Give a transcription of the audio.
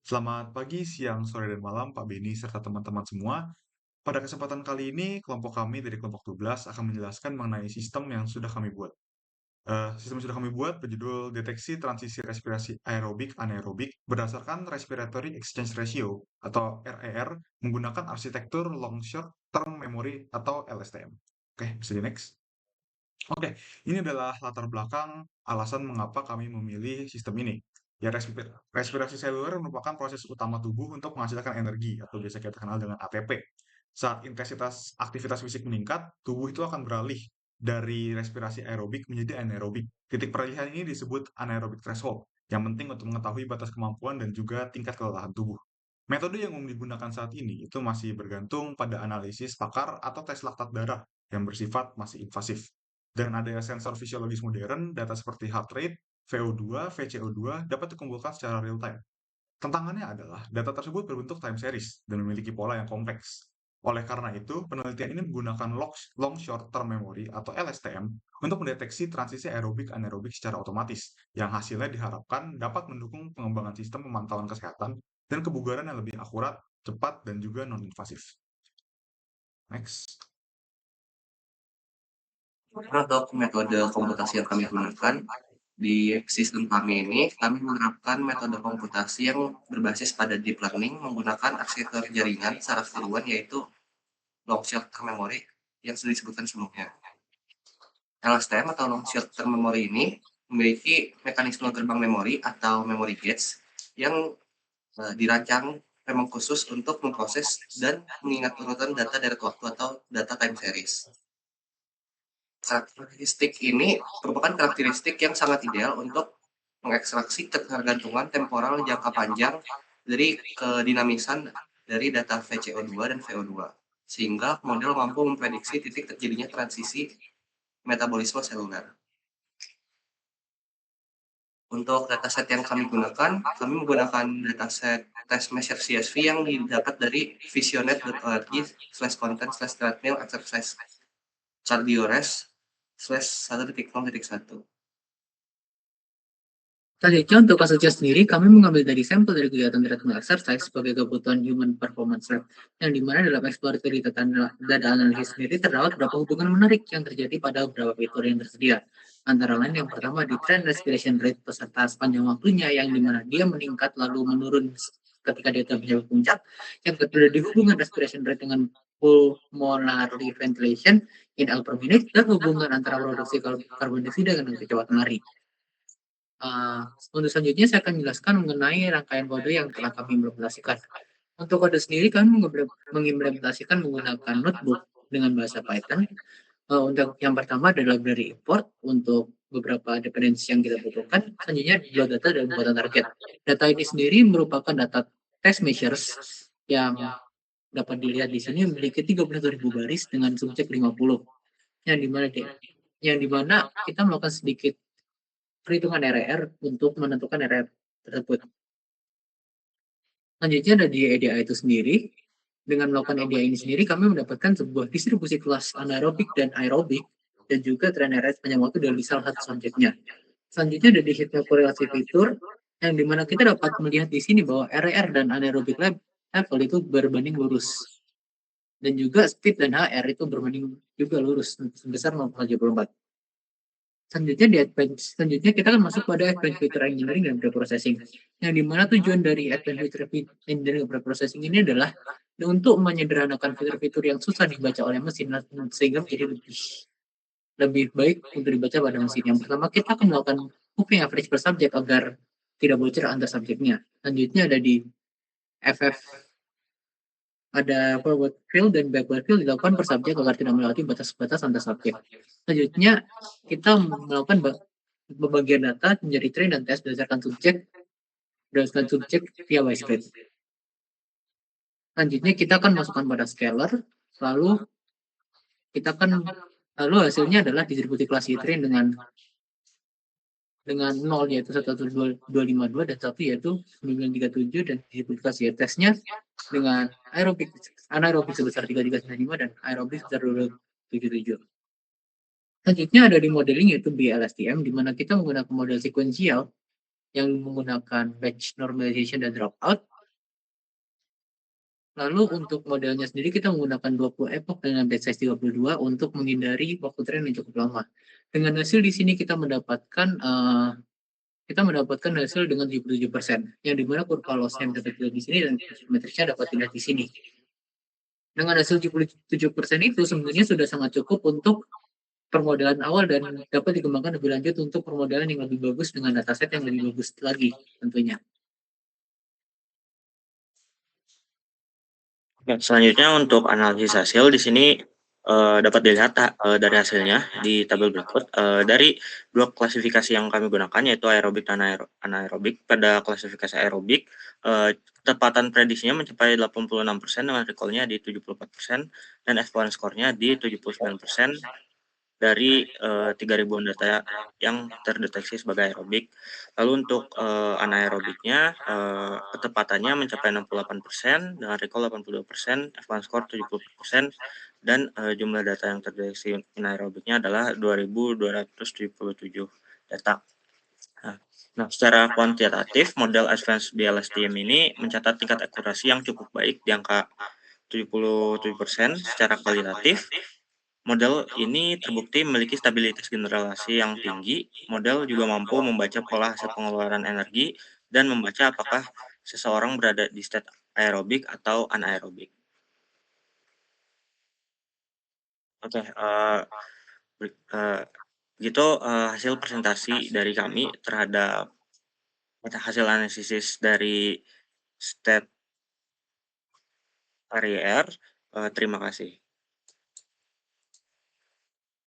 Selamat pagi, siang, sore, dan malam Pak Beni serta teman-teman semua. Pada kesempatan kali ini, kelompok kami dari kelompok 12 akan menjelaskan mengenai sistem yang sudah kami buat. Sistem yang sudah kami buat berjudul Deteksi Transisi Respirasi Aerobik Anaerobik berdasarkan Respiratory Exchange Ratio atau RER menggunakan arsitektur Long Short Term Memory atau LSTM. Oke, bisa di next. Oke, ini adalah latar belakang alasan mengapa kami memilih sistem ini. Ya, respirasi seluler merupakan proses utama tubuh untuk menghasilkan energi atau biasa kita kenal dengan ATP. Saat intensitas aktivitas fisik meningkat, tubuh itu akan beralih dari respirasi aerobik menjadi anaerobik. Titik peralihan ini disebut anaerobic threshold, yang penting untuk mengetahui batas kemampuan dan juga tingkat kelelahan tubuh. Metode yang umum digunakan saat ini itu masih bergantung pada analisis pakar atau tes laktat darah yang bersifat masih invasif. Dan ada sensor fisiologis modern, data seperti heart rate, VO2, VCO2 dapat dikumpulkan secara real time. Tantangannya adalah data tersebut berbentuk time series dan memiliki pola yang kompleks. Oleh karena itu, penelitian ini menggunakan long short term memory atau LSTM untuk mendeteksi transisi aerobik anaerobik secara otomatis, yang hasilnya diharapkan dapat mendukung pengembangan sistem pemantauan kesehatan dan kebugaran yang lebih akurat, cepat, dan juga non-invasif. Next. Untuk metode komputasi yang kami gunakan di sistem kami ini, kami menerapkan metode komputasi yang berbasis pada deep learning menggunakan arsitektur jaringan secara keseluruhan yaitu long short term memory yang sudah disebutkan sebelumnya. LSTM atau long short term memory ini memiliki mekanisme gerbang memori atau memory gates yang dirancang memang khusus untuk memproses dan mengingat urutan data dari waktu atau data time series. Karakteristik ini merupakan karakteristik yang sangat ideal untuk mengekstraksi ketergantungan temporal jangka panjang dari kedinamisan dari data VCO2 dan VO2, sehingga model mampu memprediksi titik terjadinya transisi metabolisme seluler. Untuk dataset yang kami gunakan, kami menggunakan dataset test measure CSV yang didapat dari visionet.org/content/treadmill exercise cardiores/1.0.1. Selanjutnya untuk kasusnya sendiri, kami mengambil dari sampel dari kegiatan treadmill exercise sebagai kebutuhan human performance lab, yang dimana dalam exploratory data analisis sendiri terdapat beberapa hubungan menarik yang terjadi pada beberapa fitur yang tersedia. Antara lain yang pertama di trend respiration rate peserta sepanjang waktunya, yang dimana dia meningkat lalu menurun ketika dia mencapai puncak. Yang kedua di hubungan respiration rate dengan pulmonary ventilation in L per minute, dan hubungan antara produksi karbon dioksida dengan kecepatan lari. Untuk selanjutnya saya akan menjelaskan mengenai rangkaian kode yang telah kami implementasikan. Untuk kode sendiri kami mengimplementasikan menggunakan notebook dengan bahasa Python. Untuk yang pertama adalah library import untuk beberapa dependensi yang kita butuhkan. Selanjutnya adalah data dan buatan target. Data ini sendiri merupakan data test measures yang dapat dilihat di sini memiliki 31.000 baris dengan subjek 50, yang dimana kita melakukan sedikit perhitungan RR untuk menentukan RR tersebut. Selanjutnya ada di EDA itu sendiri. Dengan melakukan EDA ini sendiri, kami mendapatkan sebuah distribusi kelas anaerobik dan aerobik, dan juga tren RR sepanjang waktu dari salah satu subjeknya. Selanjutnya ada di heatmap korelasi fitur, yang dimana kita dapat melihat di sini bahwa RR dan anaerobik level itu berbanding lurus. Dan juga speed dan HR itu berbanding juga lurus, sebesar 0,74. Selanjutnya kita akan masuk pada Advanced Feature Engineering dan Preprocessing, yang dimana tujuan dari Advanced Feature Engineering dan Preprocessing ini adalah untuk menyederhanakan fitur-fitur yang susah dibaca oleh mesin sehingga menjadi lebih baik untuk dibaca pada mesin. Yang pertama, kita akan melakukan moving average per subject agar tidak bocor antar subjeknya. Selanjutnya ada di FF, ada forward fill dan backward fill dilakukan per subjek agar tidak melewati batas-batas antar subjek. Selanjutnya kita melakukan pembagian data menjadi train dan test berdasarkan subjek via Wisegrid. Selanjutnya kita akan masukkan pada scalar, lalu hasilnya adalah distribusi kelas train dengan 0 yaitu 11252 dan 1 yaitu 937, dan distribusi kelas testnya dengan anaerobik sebesar 3395 dan aerobik sebesar 277. Selanjutnya ada di modeling yaitu BLSTM, di mana kita menggunakan model sekuensial yang menggunakan batch normalization dan dropout, Lalu untuk modelnya sendiri kita menggunakan 20 epoch dengan batch size 32 untuk menghindari waktu tren yang cukup lama. Dengan hasil di sini kita mendapatkan hasil dengan 77%, yang dimana kurva loss yang dapat dilihat di sini dan metriknya dapat dilihat di sini. Dengan hasil 77% itu sebenarnya sudah sangat cukup untuk permodalan awal dan dapat dikembangkan lebih lanjut untuk permodalan yang lebih bagus dengan dataset yang lebih bagus lagi tentunya. Oke, selanjutnya untuk analisis hasil di sini dapat dilihat dari hasilnya di tabel berikut. Dari dua klasifikasi yang kami gunakan yaitu aerobik dan anaerobik. Pada klasifikasi aerobik, ketepatan prediksinya mencapai 86% dengan recall-nya di 74% dan explosion score-nya di 79% dari 3.000-an data yang terdeteksi sebagai aerobik. Lalu untuk anaerobiknya, ketepatannya mencapai 68% dengan recall 82%, F1 score 70%, dan jumlah data yang terdeteksi anaerobiknya adalah 2.277 data. Nah, secara kuantitatif, model Advanced BLSTM ini mencatat tingkat akurasi yang cukup baik di angka 77%. Secara kualitatif, model ini terbukti memiliki stabilitas generalisasi yang tinggi. Model juga mampu membaca pola hasil pengeluaran energi dan membaca apakah seseorang berada di state aerobik atau anaerobik. Oke, gitu hasil presentasi dari kami terhadap hasil analisis dari state area. Terima kasih.